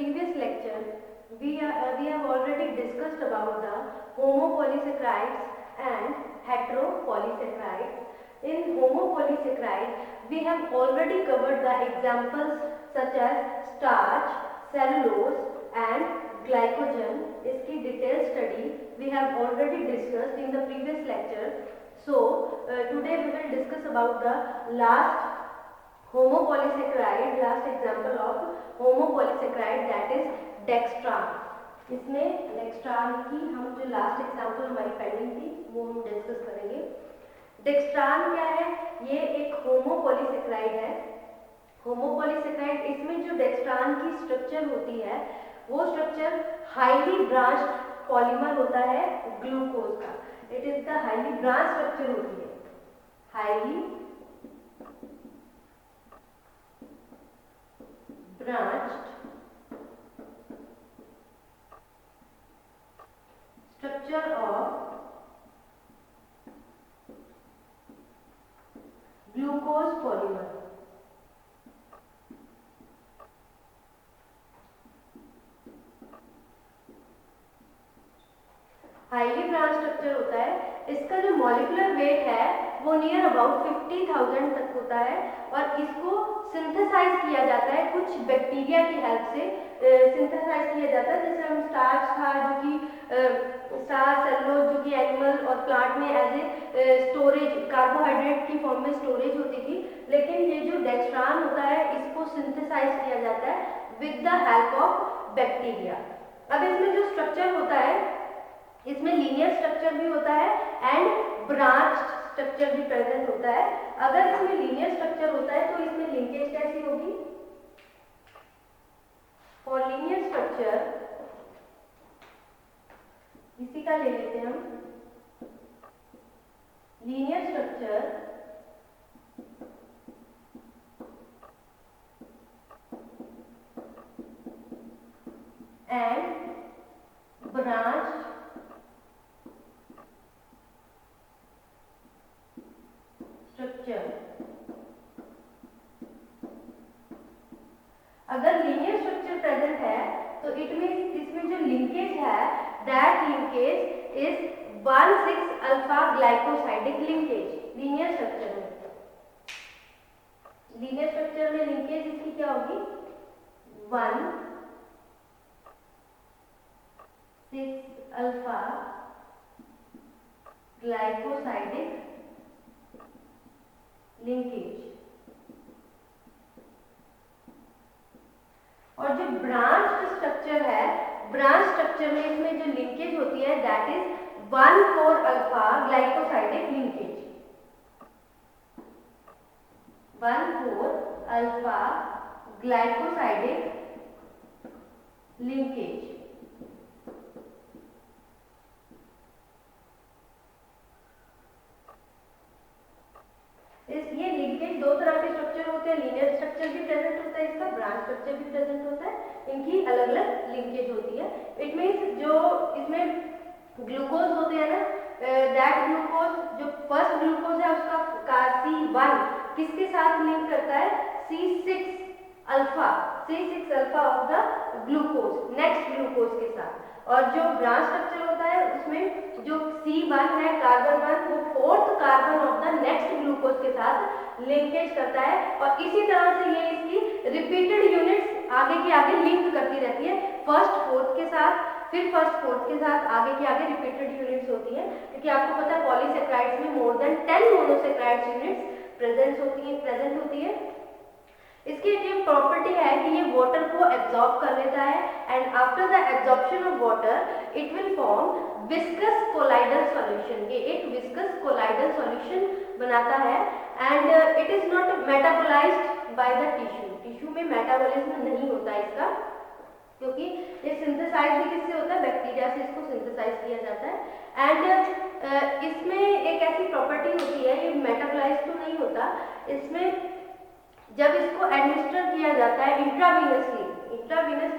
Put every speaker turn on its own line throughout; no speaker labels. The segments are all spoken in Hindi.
previous lecture, we have already discussed about the homopolysaccharides and heteropolysaccharides. In homopolysaccharide, we have already covered the examples such as starch, cellulose, and glycogen. इसकी detailed study we have already discussed in the previous lecture. So today we will discuss about the last homopolysaccharide, last example of homopolysaccharide, that is dextran. इसमें डेक्स्ट्रान की हम जो लास्ट एग्जाम्पल हमारी पेंडिंग थी वो हम डिस्कस करेंगे। डेक्स्ट्रान क्या है? ये एक होमोपॉलीसेक्राइड है। होमोपॉलीसेक्राइड, इसमें जो डेक्स्ट्रान की स्ट्रक्चर होती है वो स्ट्रक्चर हाईली ब्रांच्ड पॉलीमर होता है ग्लूकोज का। It is the highly branch structure होती है, highly branched structure of glucose polymer. Highly branch structure होता है। इसका जो मॉलिक्यूलर वेट है वो नियर अबाउट 50,000 तक होता है और इसको सिंथेसाइज किया जाता है कुछ बैक्टीरिया की हेल्प से। सिंथेसाइज किया जाता है, जैसे हम स्टार्च था जो कि स्टार्च, सेलुलोज जो कि एनिमल और प्लांट में एज ए स्टोरेज कार्बोहाइड्रेट की फॉर्म में स्टोरेज होती थी, लेकिन ये जो डेक्स्ट्रान होता है इसको सिंथेसाइज किया जाता है with the help of bacteria. अब इसमें जो स्ट्रक्चर होता है इसमें लीनियर स्ट्रक्चर भी होता है एंड ब्रांच स्ट्रक्चर भी प्रेजेंट होता है। अगर इसमें लीनियर स्ट्रक्चर होता है तो इसमें लिंकेज कैसी होगी? फॉर लीनियर स्ट्रक्चर, इसी का ले लेते हैं हम, linear structure and branch structure. अगर लीनियर स्ट्रक्चर प्रेजेंट है तो इट मींस इसमें जो लिंकेज है that linkage is 1,6 alpha glycosidic linkage. Linear structure में लिंकेज इसकी क्या होगी? 1,6 अल्फा ग्लाइकोसाइडिक लिंकेज। और जो ब्रांच स्ट्रक्चर है, ब्रांच स्ट्रक्चर में इसमें जो लिंकेज होती है that is 1,4 alpha glycosidic linkage. 1,4 alpha glycosidic linkage. ये लिंकेज दो तरह के स्ट्रक्चर होते हैं, लीनियर स्ट्रक्चर भी प्रेजेंट होता है इसका, ब्रांच स्ट्रक्चर भी प्रेजेंट होता है। इनकी अलग अलग लिंकेज होती है। इट मींस जो इसमें ग्लूकोज होते हैं ना, दैट ग्लूकोज, जो फर्स्ट ग्लूकोज है उसका C1 किसके साथ लिंक करता है? C6 alpha of the glucose, next glucose के साथ। और जो ब्रांच स्ट्रक्चर होता है उसमें जो C1 है, कार्बन 1, वो fourth carbon of the next glucose के साथ लिंकेज करता है। और इसी तरह से ये इसकी रिपीटेड यूनिट्स आगे की आगे लिंक करती रहती है, फर्स्ट फोर्थ के साथ, फिर फर्स्ट फोर्थ के साथ आगे की आगे रिपीटेड यूनिट्स होती हैं। क्योंकि आपको पता है पॉलीसेक्राइड्स में more than 10 monosaccharides units present होती है। इसकी एक प्रॉपर्टी है कि ये वाटर को एब्जॉर्ब कर लेता है and after the absorption of water it will form viscous colloidal solution. ये एक विस्कस कोलाइडल सॉल्यूशन बनाता है and it is not metabolised by the tissue में मेटाबॉलिज्म नहीं होता इसका, क्योंकि ये सिंथेसाइज भी किससे होता है? बैक्टीरिया से इसको सिंथेसाइज किया जाता है। एंड इसमें एक ऐसी प्रॉपर्टी होती है, ये मेटाबोलाइज तो नहीं होता, इसमें जब इसको एडमिनिस्टर किया जाता है इंट्रावीनस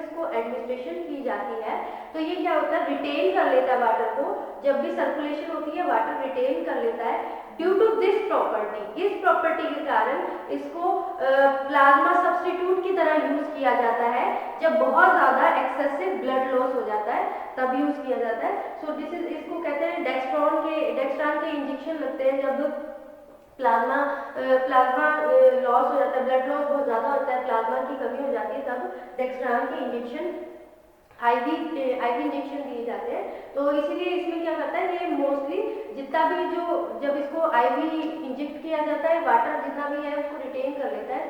इसको एडमिनिस्ट्रेशन की जाती है तो ये क्या होता है? रिटेन कर लेता है वाटर को। जब भी सर्कुलेशन होती है वाटर रिटेन कर लेता है ड्यू टू दिस प्रॉपर्टी। इस प्रॉपर्टी के कारण इसको प्लाज्मा सब्स्टिट्यूट की तरह यूज किया जाता है जब बहुत ज़्यादा एक्सेसिव ब्लड लॉस हो जाता है, तब यूज किया जाता है। सो दिस इज, इसको कहते हैं डेक्स्ट्रॉन के इंजेक्शन लगते हैं जब प्लाज्मा लॉस हो जाता है, ब्लड लॉस बहुत ज़्यादा होता है, प्लाज्मा की कमी हो जाती है, तब डेक्स्ट्रॉन के इंजेक्शन आईवी इंजेक्शन दिए जाते हैं। तो इसीलिए इसमें क्या करता है, ये मोस्टली जितना भी जो जब इसको आईवी इंजेक्ट किया जाता है, वाटर जितना भी है उसको रिटेन कर लेता है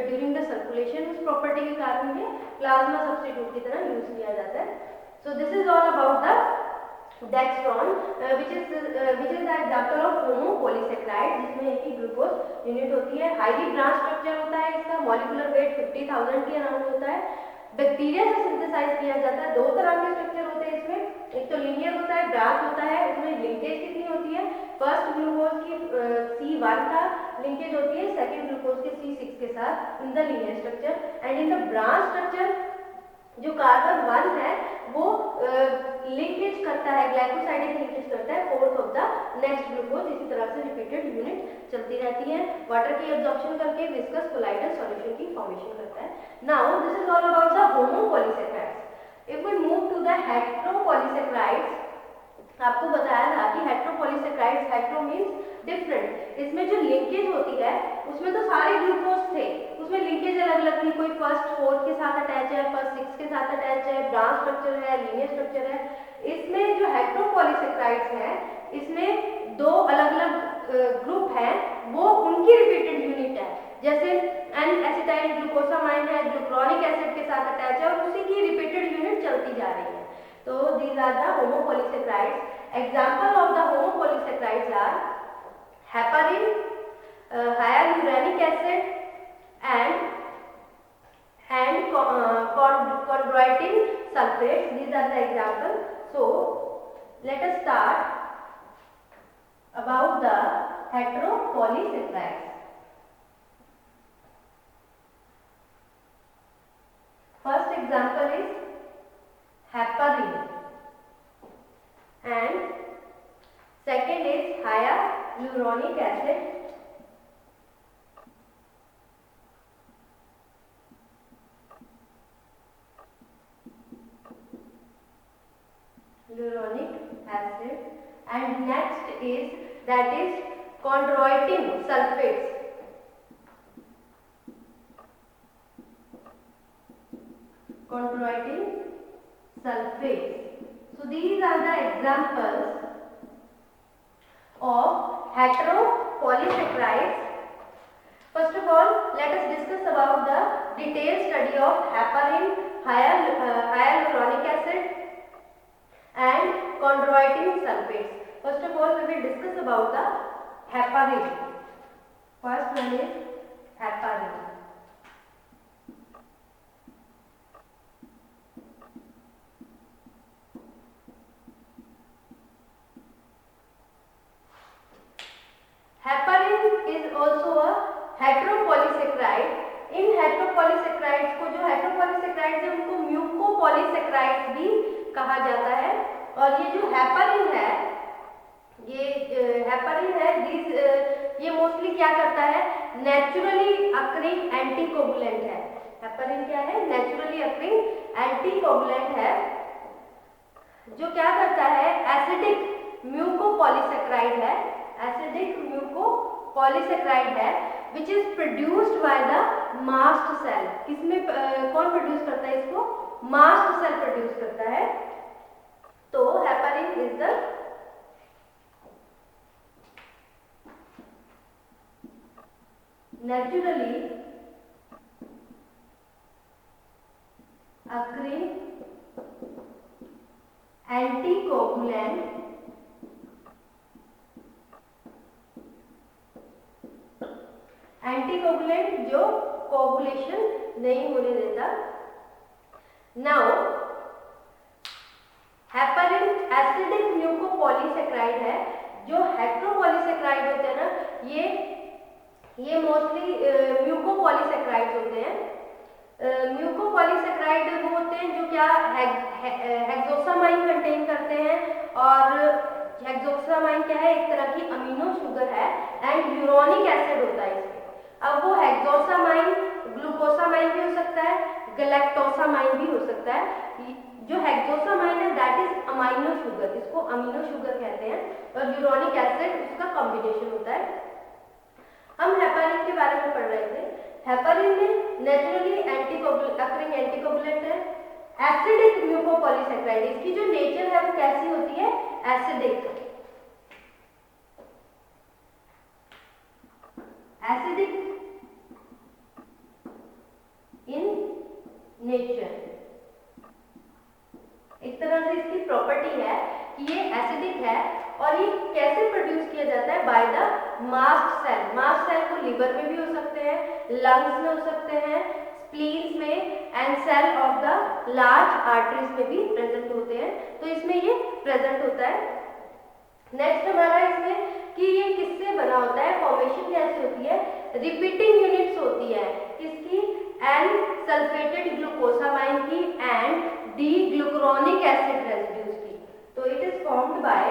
ड्यूरिंग द सर्कुलेशन। उस प्रॉपर्टी के कारण ये प्लाज्मा सब्स्टिट्यूट की तरह यूज किया जाता है। So this is all about the dextran which is the example of homopolysaccharides, जिसमें एक ही ग्लूकोज यूनिट होती है। हाईली ब्रांच स्ट्रक्चर होता है इसका, मॉलिक्यूलर वेट 50,000 के अराउंड होता है। बैक्टीरिया से सिंथेसाइज किया जाता है। दो तरह के स्ट्रक्चर होते हैं इसमें, एक तो लीनियर होता है, ब्रांच होता है। इसमें लिंकेज कितनी होती है, फर्स्ट ग्लूकोज की C1 का लिंकेज होती है सेकेंड ग्लूकोज के C6 के साथ in the linear structure. And in the branch structure जो कार्बन 1 है वो लिंकेज करता है, ग्लाइकोसाइडिक लिंकेज करता है fourth of the next glucose. इसी तरह से रिपीटेड यूनिट चलती रहती है, वाटर की एब्जॉर्प्शन करके विस्कस कोलाइडल सॉल्यूशन की फॉर्मेशन करता है। Now this is all about the homopolysaccharides. If we move to the heteropolysaccharides, आपको बताया था कि हेटेरोपॉलीसैकेराइड्स, हेटेरो मींस डिफरेंट, इसमें जो लिंकेज होती है उसमें तो सारे ग्लूकोज थे, उसमें लिंकेज अलग अलग थी, कोई फर्स्ट फोर्थ के साथ अटैच है, फर्स्ट सिक्स के साथ अटैच है, ब्रांच स्ट्रक्चर है, लीनियर स्ट्रक्चर है। इसमें जो हेटेरोपॉलीसैकेराइड्स हैं इसमें दो अलग अलग ग्रुप हैं, वो उनकी रिपीटेड यूनिट है। जैसे एन एसिटाइल ग्लूकोसामाइन है, ग्लूक्रोनिक एसिड के साथ अटैच है और उसी की रिपीटेड यूनिट चलती जा रही है। तो these are the homopolysaccharides. Example of the homopolysaccharides are heparin, hyaluronic acid, and chondroitin sulfates. These are the examples. So let us start about the heteropolysaccharides. First example is heparin and second is hyaluronic acid and next is that is chondroitin sulfates. Chondroitin sulfates. So these are the examples of heteropolysaccharides. First of all, let us discuss about the detailed study of heparin, hyaluronic acid and chondroitin sulfates. First of all, we will discuss about the heparin. First one is heparin. Heparin is also a heteropolysaccharide. इन हेटेरोपॉलीसैकेराइड्स को, जो हेटेरोपॉलीसैकेराइड्स है उनको म्यूकोपॉलीसैकेराइड्स भी कहा जाता है। और ये जो हेपारिन है, ये मोस्टली क्या करता है, नेचुरली अकरिंग एंटीकोगुलेंट है। हेपारिन क्या है, नेचुरली अकरिंग एंटीकोगुलेंट है, जो क्या करता है, एसिडिक म्यूकोपॉलीसैकेराइड है, एसिडिक म्यूकोपॉलीसैकेराइड है which is produced by the mast cell. इसमें कौन प्रोड्यूस करता है इसको, मास्ट सेल प्रोड्यूस करता है। तो heparin is the naturally occurring anticoagulant जो कोगुलेशन नहीं होने देता। नाउ हेपारिन एसिडिक म्यूकोपॉलीसैकेराइड है। जो हेटेरोपॉलीसैकेराइड होते हैं ना, ये मोस्टली म्यूकोपॉलीसैकेराइड्स होते हैं। म्यूकोपॉलीसैकेराइड वो होते हैं जो क्या हेक्सोसामाइन कंटेन करते हैं, और हेक्सोसामाइन क्या है, एक तरह की अमीनो शुगर है, एंड यूरोनिक एसिड होता है इसमें। अब वो हेक्सोसामाइन ग्लूकोसामाइन गैलेक्टोसामाइन भी हो सकता है। जो हेक्सोसामाइन है दैट इज अमाइनो शुगर, इसको अमीनो शुगर कहते हैं, और यूरोनिक एसिड उसका कॉम्बिनेशन होता है। हम हेपारिन के बारे में पढ़ रहे थे। हेपारिन में नेचुरली अकरिंग एंटीकोगुलेंट है, एसिडिक म्यूकोपॉलीसेकेराइड। इसकी जो नेचर है वो कैसी होती है, एसिडिक, एसिडिक इन नेचर। एक तरह से इसकी प्रॉपर्टी है कि ये एसिडिक है, और ये कैसे प्रोड्यूस किया जाता है, by the mast cell. Mast cell को लिवर में भी हो सकते हैं, लंग्स में हो सकते हैं, स्प्लीन्स में, and cell of the large arteries में भी प्रेजेंट होते हैं। तो इसमें ये प्रेजेंट होता है। नेक्स्ट हमारा इसमें कि ये किससे बना होता है, फॉर्मेशन कैसे होती है, रिपीटिंग यूनिट्स होती है किसकी, एन सल्फेटेड ग्लूकोसामाइन की and D glucuronic acid residues की। तो इट इज फॉर्म्ड बाय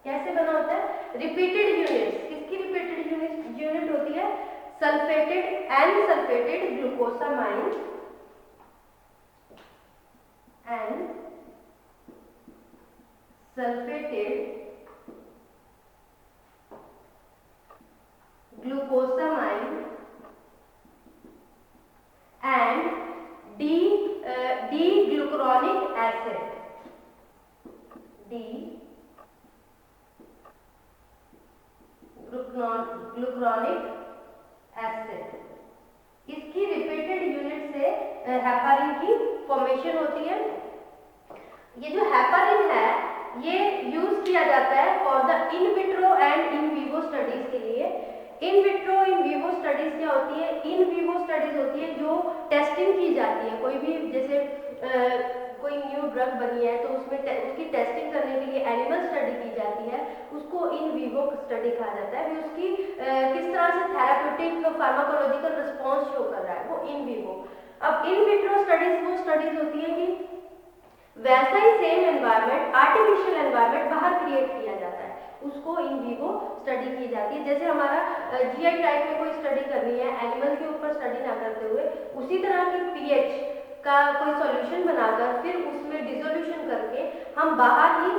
कैसे बना होता है, रिपीटेड यूनिट्स। किसकी रिपीटेड यूनिट होती है, sulphated N sulphated glucosamine and sulphated glucosamine and D glucuronic acid, D glucuronic acid. इसकी रिपीटेड यूनिट से हेपारिन की फॉर्मेशन होती है। ये जो हेपारिन है ये यूज किया जाता है for the in vitro and in vivo studies के लिए। In vitro in vivo studies क्या होती है, इन विवो स्टडीज होती है जो टेस्टिंग की जाती है। कोई भी जैसे कोई न्यू ड्रग बनी है तो उसमें उसकी टेस्टिंग करने के लिए एनिमल स्टडी की जाती है, उसको इन विवो स्टडी कहा जाता है। उसकी किस तरह से थेराप्यूटिक फार्माकोलॉजिकल रिस्पॉन्स शो कर रहा है वो इन विवो। अब इन विट्रो स्टडीज वो स्टडीज होती है कि वैसा ही सेम एनवायरनमेंट, आर्टिफिशियल एनवायरनमेंट बाहर क्रिएट किया जाता है, उसको इन विवो स्टडी की जाती है। जैसे हमारा जीआई टाइप में कोई स्टडी करनी है एनिमल के ऊपर स्टडी ना करते हुए, उसी तरह की पीएच का कोई सॉल्यूशन बनाकर फिर उसमें डिसोल्यूशन करके हम बाहर ही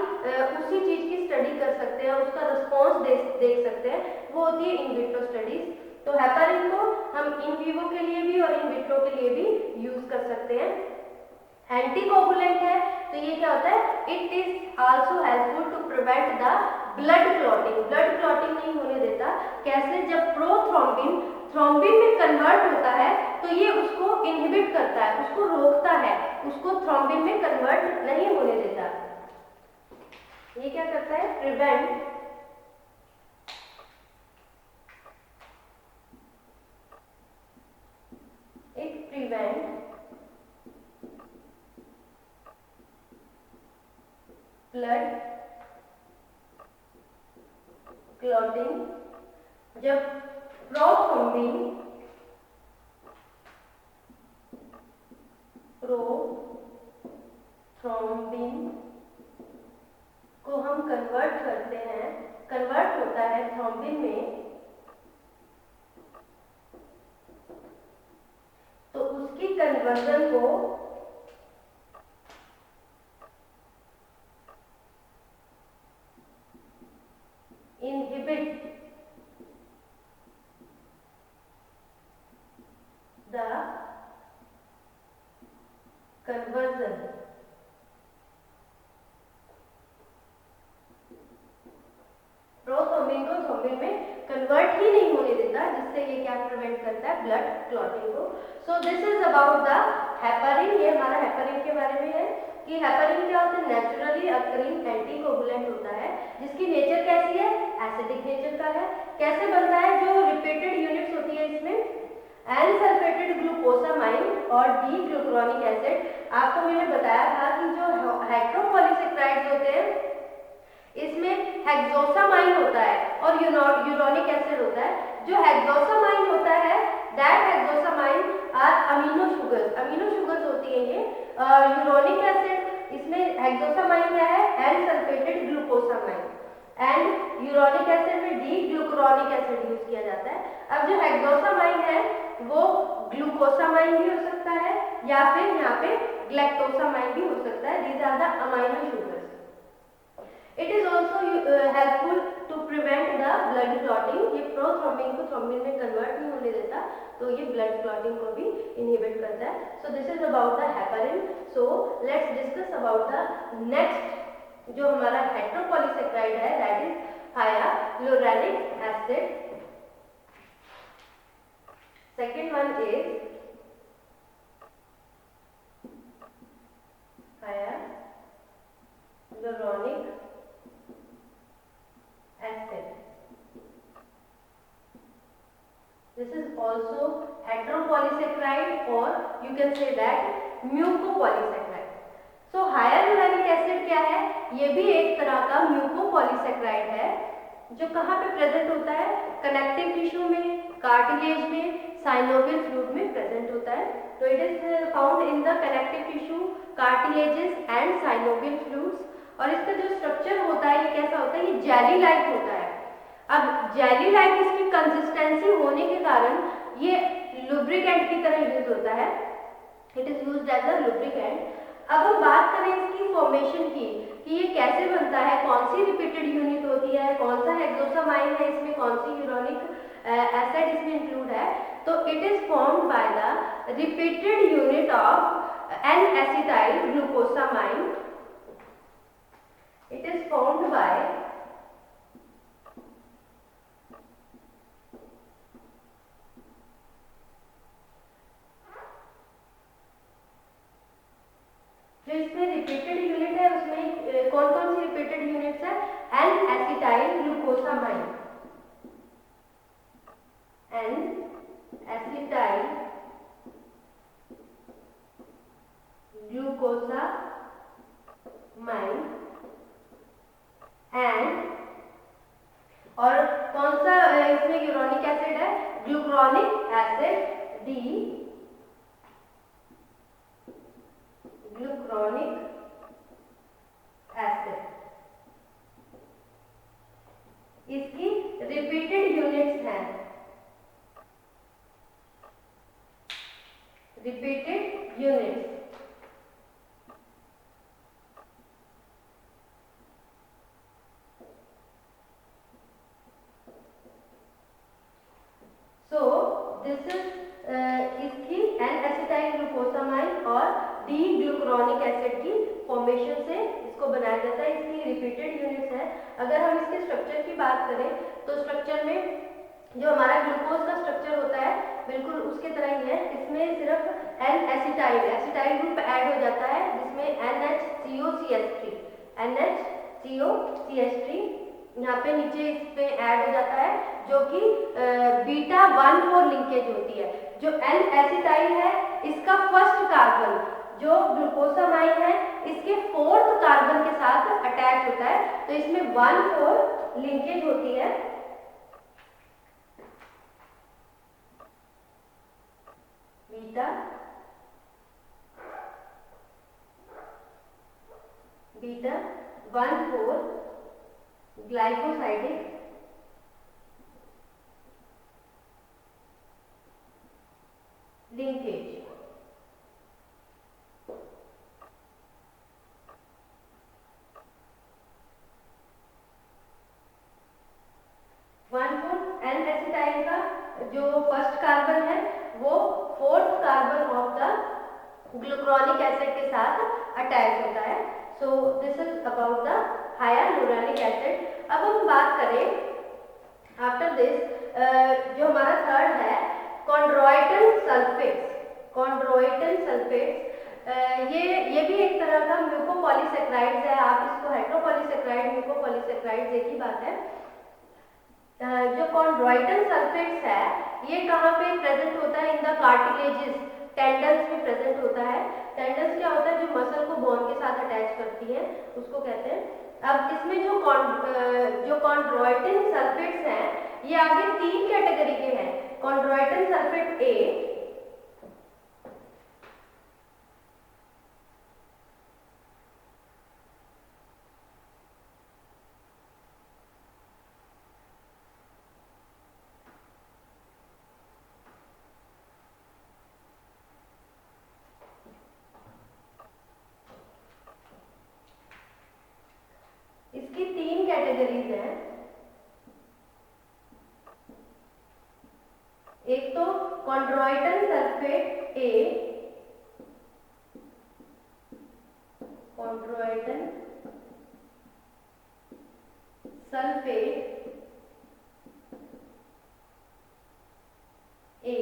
उसी चीज की स्टडी कर सकते हैं, उसका रिस्पॉन्स देख सकते हैं, वो होती है इन विट्रो स्टडीज। तो हेपारिन को हम इन विवो के लिए भी और इन विट्रो के लिए भी यूज कर सकते हैं। एंटीकोगुलेंट है तो ये क्या होता है, it is also helpful to prevent the blood clotting. Blood clotting नहीं होने देता। कैसे, जब प्रोथ्रोम्बिन थ्रोम्बिन में कन्वर्ट होता है तो ये उसको इनहिबिट करता है, उसको रोकता है, उसको थ्रोम्बिन में कन्वर्ट नहीं होने देता। ये क्या करता है, प्रिवेंट ब्लड क्लॉटिंग। जब प्रोथ्रोम्बिन को हम कन्वर्ट करते हैं, कन्वर्ट होता है थ्रोम्बिन में, तो उसकी कन्वर्जन को inhibit the conversion प्रोथ्रोम्बिन को थ्रोम्बिन में कन्वर्ट ही नहीं होने देता, जिससे ये क्या प्रिवेंट करता है, ब्लड क्लॉटिंग को। सो this is about the heparin. ये हमारा हेपारिन के बारे में है कि हेपारिन क्या होता है, नेचुरली अकरिंग एंटीकोगुलेंट होता है, जिसकी नेचर कैसी है, एसिडिक नेचर का है। कैसे बनता है, जो रिपीटेड यूनिट्स होती है इसमें एन सल्फेटेड ग्लूकोसामाइन और डी ग्लूकुरोनिक एसिड। आपको मैंने बताया था कि जो हेट्रोपॉलीसेकेराइड्स होते हैं इसमें हेक्सोसामाइन होता है और यूरोनिक एसिड होता है। जो हेक्सोसामाइन होता है that hexosamine are amino sugars होती है ये। यूरोनिक एसिड, इसमें हेक्सोसामाइन क्या है, N sulphated glucosamine. And uronic acid में डी ग्लूकुरोनिक एसिड यूज किया जाता है। अब जो हेक्सोसामाइन है वो ग्लूकोसामाइन भी हो सकता है या फिर यहाँ पे ग्लैक्टोसामाइन भी हो सकता है। These are the amino sugars. It is also helpful to prevent the blood clotting. ये प्रोथ्रोम्बिन को थ्रोम्बिन में कन्वर्ट नहीं होने देता, तो ये ब्लड क्लॉटिंग को भी इनहिबिट करता है। So this is about the heparin. So let's discuss about the next जो हमारा हेट्रोपॉलीसेक्राइड है, that is hyaluronic acid. Second one is hyaluronic acid. This is also heteropolysaccharide, or you can say that mucopolysaccharide. So hyaluronic acid क्या है? ये भी एक तरह का mucopolysaccharide है जो कहाँ पे प्रेजेंट होता है? कनेक्टिव टिश्यू में, कार्टिलेज में, साइनोवियल फ्लूइड में प्रेजेंट होता है। तो it is found in the connective tissue, cartilages and synovial fluids. और इसका जो स्ट्रक्चर होता है ये कैसा होता है? ये जेली लाइक होता है। अब जेली लाइक इसकी कंसिस्टेंसी होने के कारण ये लुब्रिकेंट की तरह यूज होता है। It is used as a lubricant. अब हम बात करें इसकी फॉर्मेशन की कि ये कैसे बनता है, कौन सी रिपीटेड यूनिट होती है, कौन सा हेक्सोसामाइन है इसमें, कौन सी यूरोनिक एसिड इसमें इंक्लूड है। तो it is formed by the repeated unit of N acetyl glucosamine. It is formed by जो इसमें रिपीटेड यूनिट है उसमें कौन कौन सी रिपीटेड यूनिट्स है? N acetyl glucosamine, N acetyl glucosamine and, और कौन सा इसमें यूरोनिक एसिड है? Glucuronic acid, D glucuronic acid. इसकी रिपीटेड यूनिट्स हैं, repeated units. So this is इसकी एन एसिटाइल ग्लूकोसामाइन और डी ग्लूकुरोनिक एसिड की फॉर्मेशन से इसको बनाया जाता है। इसकी रिपीटेड यूनिट्स है। अगर हम इसके स्ट्रक्चर की बात करें तो स्ट्रक्चर में जो हमारा ग्लूकोज का स्ट्रक्चर होता है बिल्कुल उसके तरह ही है। इसमें सिर्फ एन एसिटाइल ग्रुप ऐड हो जाता है जिसमें NHCOCH3 NHCOCH3 यहाँ पे नीचे इस पे ऐड हो जाता है जो कि बीटा 1,4 लिंकेज होती है। जो एन एसिटाइल है इसका फर्स्ट कार्बन जो ग्लूकोसामाइन है इसके 4th कार्बन के साथ अटैच होता है, तो इसमें 1,4 लिंकेज होती है। Beta 1,4 glycosidic linkage. N acetyl का जो फर्स्ट कार्बन है वो 4th carbon of the glucuronic acid के साथ अटैच होता है। So this is about the hyaluronic acid. अब हम बात करें आफ्टर दिस जो हमारा थर्ड है कॉन्ड्रोइटन सल्फेट्स। कॉन्ड्रोइटन सल्फेट्स ये भी एक तरह का म्यूकोपॉलीसेक्राइड्स है। आप इसको हेट्रोपॉलीसेक्राइड म्यूकोपॉलीसेक्राइड्स एक ही बात है। जो कॉन्ड्रोइटन सल्फेट्स है ये कहाँ पे प्रेजेंट होता है? इन द कार्टिलेजेस, टेंडन्स में प्रेजेंट होता है। टेंडन्स क्या होता है? जो मसल को बोन के साथ अटैच करती है उसको कहते हैं। अब इसमें जो कॉन्ड्रोइटन सल्फेट्स हैं ये आगे 3 कैटेगरी के हैं। कॉन्ड्रोइटन सल्फेट ए, कैटेगरीज हैं, एक तो chondroitin sulphate A, chondroitin sulphate A,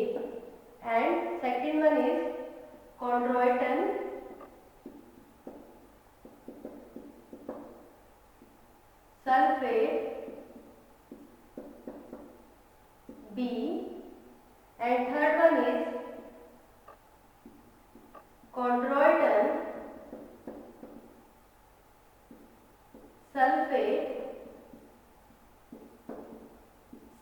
and second one is chondroitin sulfate B, and third one is chondroitin sulfate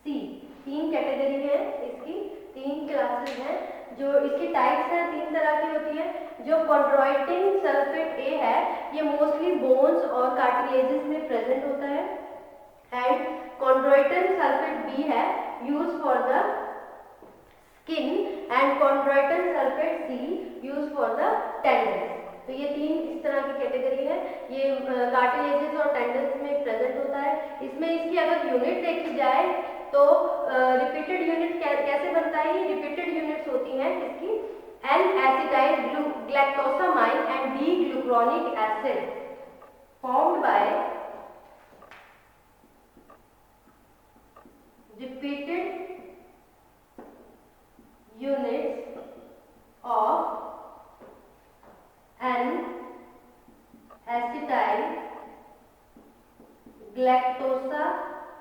C। तीन कैटेगरी है इसकी, तीन क्लासेस हैं। जो इसकी टाइप्स हैं तीन तरह की होती है। जो कॉन्ड्रॉइटिन सल्फेट ए है ये मोस्टली बोन्स और कार्टिलेजेस में प्रेजेंट होता है, एंड कॉन्ड्रॉइटिन सल्फेट बी है use for the skin, and chondroitin sulphate C use for the tendons. तो ये तीन इस तरह की कैटेगरी है, ये कार्टिलेजेस और टेंडन्स में प्रेजेंट होता है। इसमें इसकी अगर यूनिट देखी जाए तो रिपीटेड यूनिट कैसे बनता है, ये रिपीटेड यूनिट्स होती हैं इसकी N acetyl galactosamine and D glucuronic acid formed by repeated units of N acetyl galactosamine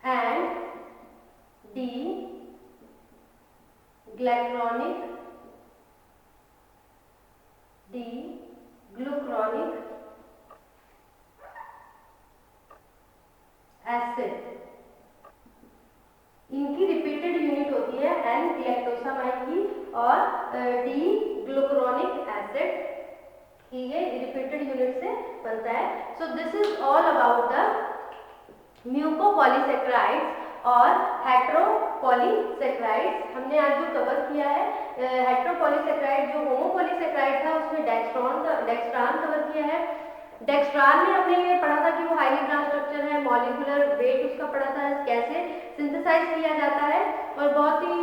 and D glucuronic acid. इनकी रिपीटेड यूनिट होती है एन ग्लैक्टोसामाइन की और डी ग्लूकुरोनिक एसिड की, ये रिपीटेड यूनिट से बनता है। So this is all about the mucopolysaccharides और हेट्रोपॉलीसेक्राइड्स। हमने आज जो कवर किया है हेट्रोपॉलीसेक्राइड, जो होमोपॉलीसेक्राइड था उसमें डेक्स्ट्रान कवर किया है। डेक्स्ट्रान में हमने ये पढ़ा था कि वो हाईली ब्रांच स्ट्रक्चर है, मॉलिक्यूलर वेट उसका पढ़ा था, कैसे सिंथेसाइज किया जाता है और बहुत ही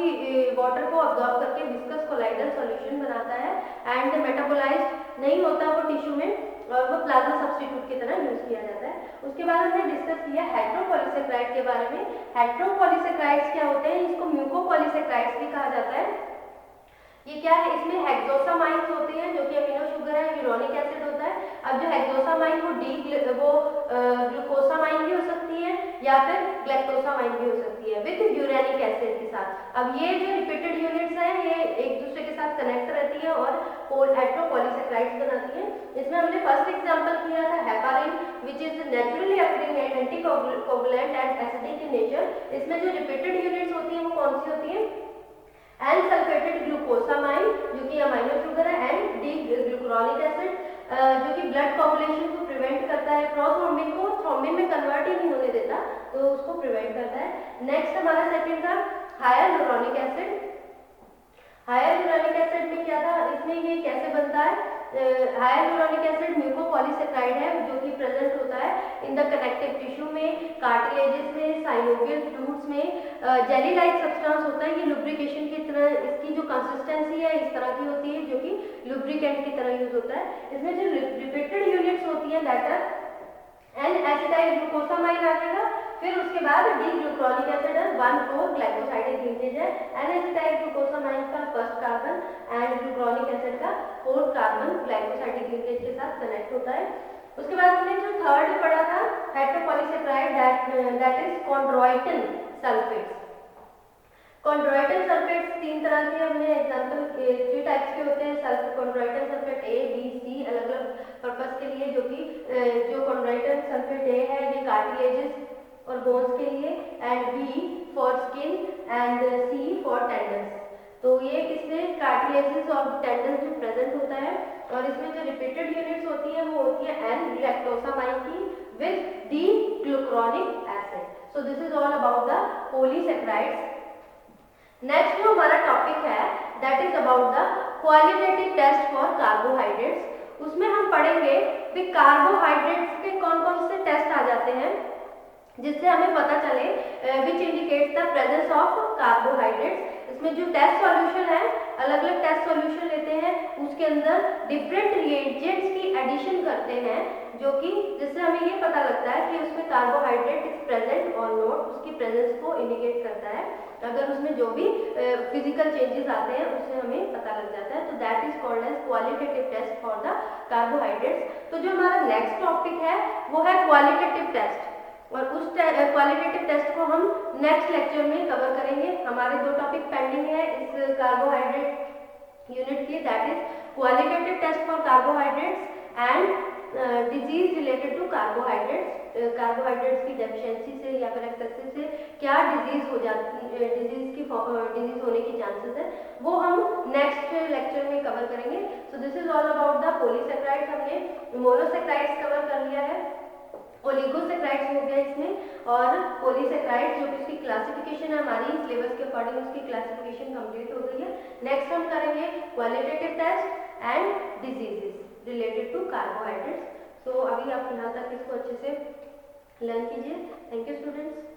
वाटर को अब्जॉर्ब करके विस्कस कोलाइडल सॉल्यूशन बनाता है एंड मेटाबोलाइज्ड नहीं होता वो टिश्यू में और वो प्लाज्मा सब्स्टिट्यूट की तरह यूज किया जाता है। उसके बाद हमने डिस्कस किया हेट्रोपॉलीसेक्राइड के बारे में। हेट्रोपॉलीसेक्राइड्स क्या होते हैं, इसको म्यूकोपॉलीसेक्राइड्स भी कहा जाता है। ये क्या है, इसमें हेक्सोसामाइन्स होते हैं जो कि अमीनो शुगर है, यूरोनिक एसिड होता है। अब जो हेक्सोसामाइन वो ग्लूकोसामाइन भी हो सकती है या फिर ग्लैक्टोसामाइन भी हो सकती है विद यूरेनिक एसिड के साथ। अब ये जो रिपीटेड यूनिट्स हैं ये एक दूसरे के साथ कनेक्ट रहती है और हेट्रोपॉलीसेक्राइड्स बनाती है। इसमें हमने फर्स्ट एग्जांपल किया था heparin which is naturally occurring and anticoagulant and acidic in nature. इसमें जो रिपीटेड यूनिट्स होती हैं वो कौन सी होती है, एन सल्फेटेड ग्लूकोसामाइन जो कि अमीनो शुगर है, एंड डी ग्लूकुरोनिक एसिड जो कि ब्लड कोगुलेशन को प्रिवेंट करता है, प्रोथ्रोम्बिन को थ्रोम्बिन में कन्वर्ट ही नहीं होने देता तो उसको प्रिवेंट करता है। नेक्स्ट हमारा सेकंड था हाइलुरोनिक एसिड। हाइलुरोनिक एसिड में क्या था, इसमें ये कैसे बनता है, हाइलुरोनिक एसिड म्यूकोपॉलीसेक्राइड है जो कि प्रेजेंट होता है इन द कनेक्टिव टिश्यू में, कार्टिलेजेस में, साइनोवियल फ्लूइड्स में। जेली लाइक सब्सटेंस होता है, ये लुब्रिकेशन की तरह, इसकी जो कंसिस्टेंसी है इस तरह की होती है जो कि लुब्रिकेंट की तरह यूज होता है। इसमें जो रिपीटेड यूनिट्स होती है that are N acetyl glucosamine आ जाएगा, फिर उसके बाद डी ग्लूकुरोनिक एसिड है, 1,4 ग्लाइकोसाइडिक लिंकेज है, एन एसिटाइल ग्लूकोसामाइन का first carbon and glucuronic acid का फोर्थ कार्बन ग्लाइकोसाइडिक लिंकेज के साथ कनेक्ट होता है। उसके बाद हमने जो थर्ड पढ़ा था हेट्रोपॉलीसेक्राइड दैट इज कॉन्ड्रॉइटिन सल्फेट्स। कॉन्ड्रॉइटिन सल्फेट्स तीन तरह के हमने एग्जांपल 3 टाइप्स के होते हैं, sulphate chondroitin sulphate A B C अलग अलग पर्पस के लिए, जो कि जो कॉन्ड्रॉइटिन सल्फेट ए है ये कार्टिलेजेस और बोन्स के लिए, and B for skin and C for tendons. तो ये इसमें कार्टिलेजेस और टेंडन्स में प्रेजेंट होता है और इसमें जो रिपीटेड यूनिट्स होती है वो होती है एन ग्लैक्टोसामाइन की with D glucuronic acid. So this is all about the polysaccharides. Next जो हमारा टॉपिक है that is about the qualitative test for carbohydrates. उसमें हम पढ़ेंगे भी कार्बोहाइड्रेट्स के कौन कौन से टेस्ट आ जाते हैं, जिससे हमें पता चले which indicates the presence of carbohydrates. इसमें जो टेस्ट सॉल्यूशन है, अलग अलग टेस्ट सॉल्यूशन लेते हैं, उसके अंदर डिफरेंट रिएजेंट्स की एडिशन करते हैं, जो कि जिससे हमें ये पता लगता है कि उसमें कार्बोहाइड्रेट इज प्रेजेंट और नॉट, उसकी प्रेजेंस को इंडिकेट करता है। अगर उसमें जो भी फिजिकल चेंजेस आते हैं उससे हमें पता लग जाता है। तो that is called as qualitative test for the carbohydrates. तो जो हमारा नेक्स्ट टॉपिक है वो है क्वालिटेटिव टेस्ट, और उस क्वालिटेटिव टेस्ट को हम नेक्स्ट लेक्चर में कवर करेंगे। हमारे दो टॉपिक पेंडिंग है इस कार्बोहाइड्रेट यूनिट के, that is qualitative test for carbohydrates and disease related to carbohydrates. Carbohydrates की डेफिशिएंसी से या फिर एक्सेस से क्या डिजीज हो जाती है, डिजीज होने की चांसेस है, वो हम नेक्स्ट लेक्चर में कवर करेंगे। सो this is all about the polysaccharides. हमने मोनोसेकेराइड्स कवर कर लिया है, ओलिगोसेकेराइड्स हो गया इसमें, और पॉलीसेकेराइड्स जो कि उसकी क्लासिफिकेशन है हमारी सिलेबस के अकॉर्डिंग, उसकी क्लासिफिकेशन कंप्लीट हो गई है। नेक्स्ट हम करेंगे qualitative test and diseases related to carbohydrates. तो अभी आप यहाँ तक इसको अच्छे से लर्न कीजिए। Thank you students.